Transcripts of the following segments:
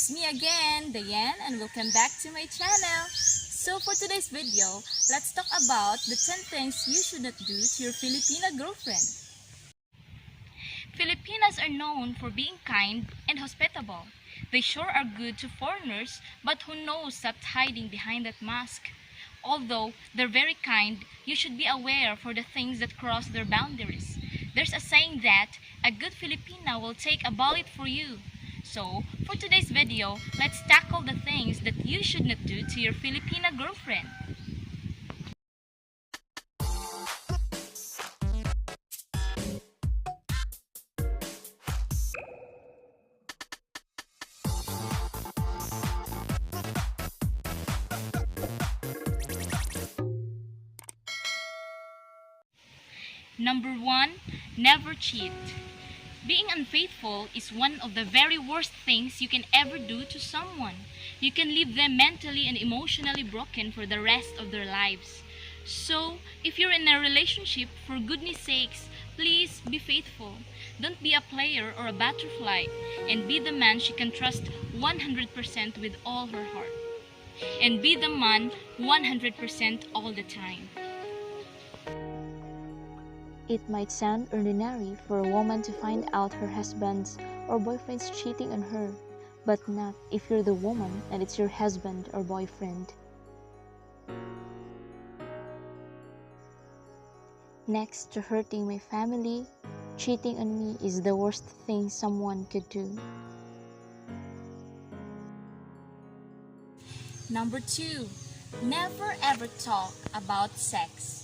It's me again, Diane, and welcome back to my channel. So for today's video, let's talk about the 10 things you should not do to your Filipina girlfriend. Filipinas are known for being kind and hospitable. They sure are good to foreigners, but who knows what's hiding behind that mask? Although they're very kind, you should be aware for the things that cross their boundaries. There's a saying that a good Filipina will take a bullet for you. So, for today's video, let's tackle the things that you should not do to your Filipina girlfriend. Number 1, never cheat. Being unfaithful is one of the very worst things you can ever do to someone. You can leave them mentally and emotionally broken for the rest of their lives. So, if you're in a relationship, for goodness sakes, please be faithful. Don't be a player or a butterfly, and be the man she can trust 100% with all her heart. And be the man 100% all the time. It might sound ordinary for a woman to find out her husband's or boyfriend's cheating on her, but not if you're the woman and it's your husband or boyfriend. Next to hurting my family, cheating on me is the worst thing someone could do. Number 2, never ever talk about sex.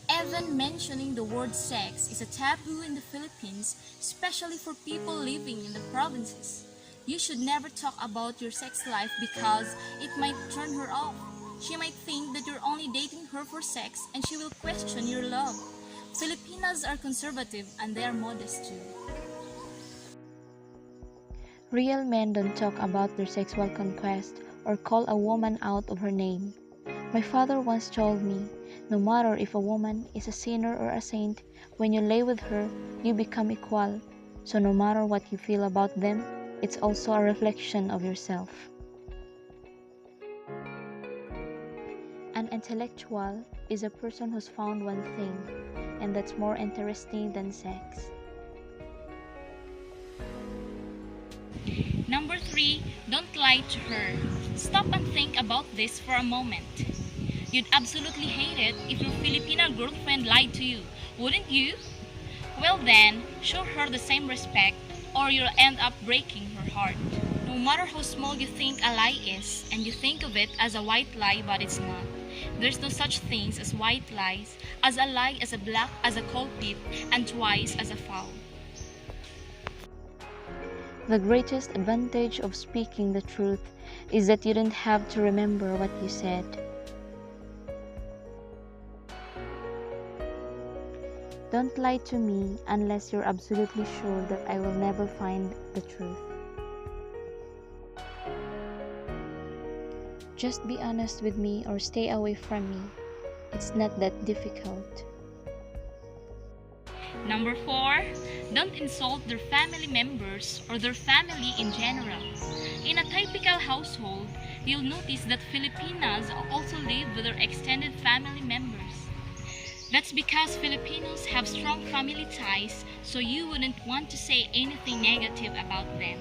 Even mentioning the word sex is a taboo in the Philippines, especially for people living in the provinces. You should never talk about your sex life because it might turn her off. She might think that you're only dating her for sex and she will question your love. Filipinas are conservative and they are modest too. Real men don't talk about their sexual conquest or call a woman out of her name. My father once told me, no matter if a woman is a sinner or a saint, when you lay with her, you become equal. So no matter what you feel about them, it's also a reflection of yourself. An intellectual is a person who's found one thing, and that's more interesting than sex. Number 3, don't lie to her. Stop and think about this for a moment. You'd absolutely hate it if your Filipina girlfriend lied to you, wouldn't you? Well then, show her the same respect or you'll end up breaking her heart. No matter how small you think a lie is, and you think of it as a white lie but it's not. There's no such things as white lies, as a lie as a black as a culprit, and twice as a foul. The greatest advantage of speaking the truth is that you don't have to remember what you said. Don't lie to me unless you're absolutely sure that I will never find the truth. Just be honest with me or stay away from me. It's not that difficult. Number 4, don't insult their family members or their family in general. In a typical household, you'll notice that Filipinas also live with their extended family members. That's because Filipinos have strong family ties, so you wouldn't want to say anything negative about them.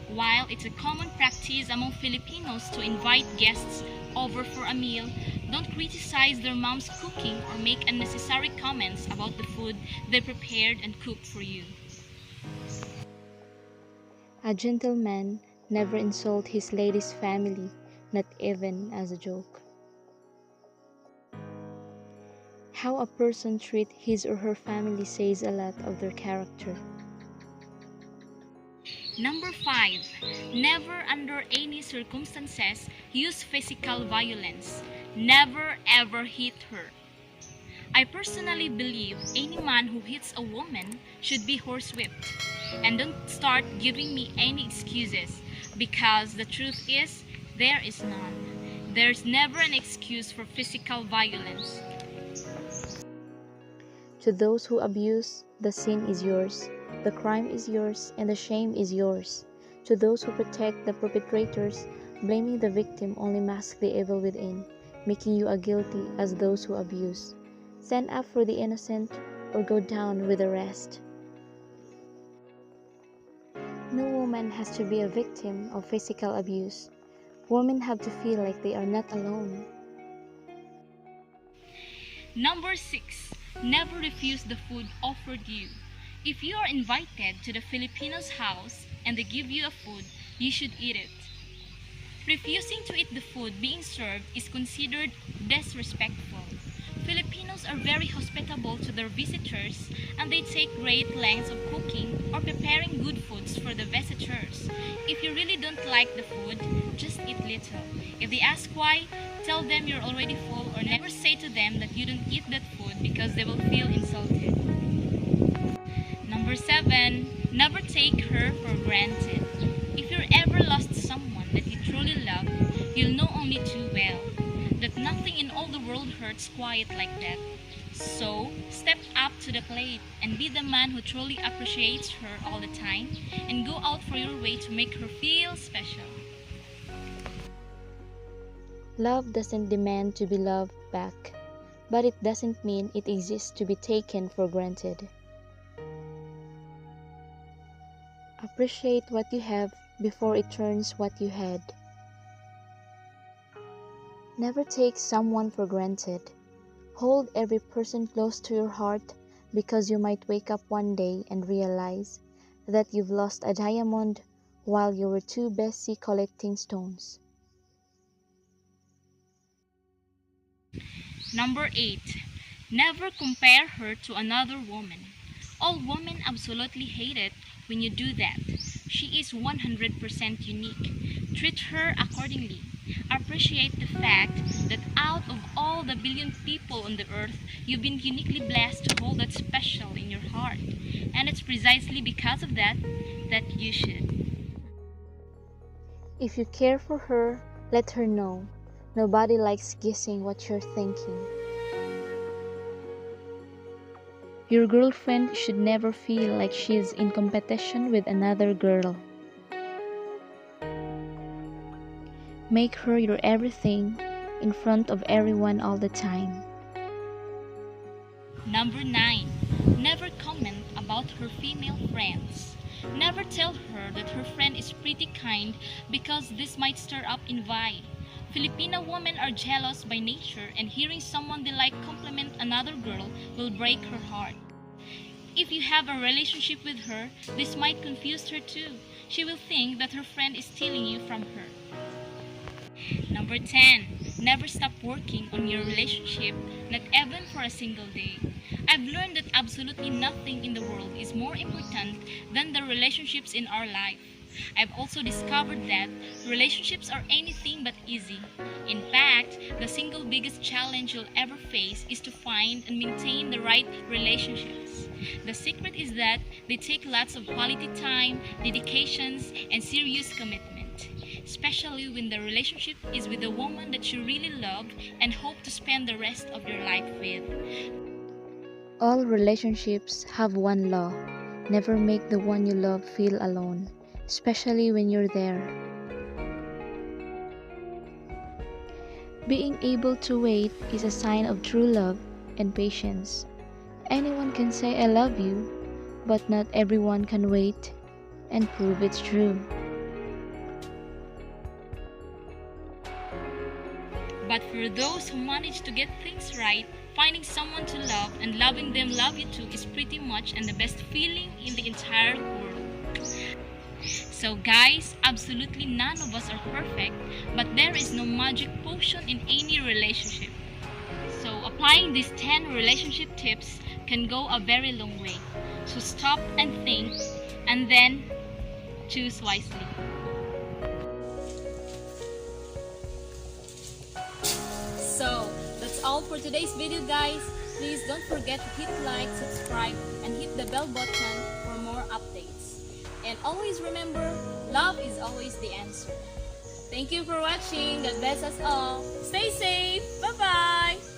While it's a common practice among Filipinos to invite guests over for a meal, don't criticize their mom's cooking or make unnecessary comments about the food they prepared and cooked for you. A gentleman never insults his lady's family, not even as a joke. How a person treats his or her family says a lot of their character. Number 5, never under any circumstances use physical violence. Never ever hit her. I personally believe any man who hits a woman should be horsewhipped. And don't start giving me any excuses, because the truth is, there is none. There's never an excuse for physical violence. To those who abuse, the sin is yours, the crime is yours, and the shame is yours. To those who protect the perpetrators, blaming the victim only masks the evil within, making you as guilty as those who abuse. Stand up for the innocent or go down with the rest. No woman has to be a victim of physical abuse. Women have to feel like they are not alone. Number 6. Never refuse the food offered you. If you are invited to the Filipinos' house and they give you a food, you should eat it. Refusing to eat the food being served is considered disrespectful. Filipinos are very hospitable to their visitors and they take great lengths of cooking or preparing good foods for the visitors. If you really don't like the food, just eat little. If they ask why, tell them you're already full or never say to them that you don't eat that food because they will feel insulted. Number 7. Never take her for granted. If you're ever lost someone that you truly love, you'll know only too well that nothing in all the world hurts quiet like that. So, step up to the plate and be the man who truly appreciates her all the time and go out for your way to make her feel special. Love doesn't demand to be loved back, but it doesn't mean it exists to be taken for granted. Appreciate what you have before it turns what you had. Never take someone for granted. Hold every person close to your heart because you might wake up one day and realize that you've lost a diamond while you were too busy collecting stones. Number 8. Never compare her to another woman. All women absolutely hate it when you do that. She is 100% unique. Treat her accordingly. Appreciate the fact that out of all the billion people on the earth, you've been uniquely blessed to hold that special in your heart. And it's precisely because of that that you should. If you care for her, let her know. Nobody likes guessing what you're thinking. Your girlfriend should never feel like she's in competition with another girl. Make her your everything in front of everyone all the time. Number 9. Never comment about her female friends. Never tell her that her friend is pretty kind because this might stir up envy. Filipino women are jealous by nature and hearing someone they like compliment another girl will break her heart. If you have a relationship with her, this might confuse her too. She will think that her friend is stealing you from her. Number 10. Never stop working on your relationship, not even for a single day. I've learned that absolutely nothing in the world is more important than the relationships in our life. I've also discovered that relationships are anything but easy. In fact, the single biggest challenge you'll ever face is to find and maintain the right relationships. The secret is that they take lots of quality time, dedications, and serious commitment, especially when the relationship is with a woman that you really love and hope to spend the rest of your life with. All relationships have one law. Never make the one you love feel alone, especially when you're there. Being able to wait is a sign of true love and patience. Anyone can say I love you, but not everyone can wait and prove it's true. But for those who manage to get things right, finding someone to love and loving them love you too is pretty much and the best feeling in the entire world. So guys, absolutely none of us are perfect, but there is no magic potion in any relationship. So applying these 10 relationship tips can go a very long way. So stop and think and then choose wisely. So that's all for today's video guys. Please don't forget to hit like, subscribe, and hit the bell button for more updates. And always remember, love is always the answer. Thank you for watching. God bless us all. Stay safe. Bye-bye.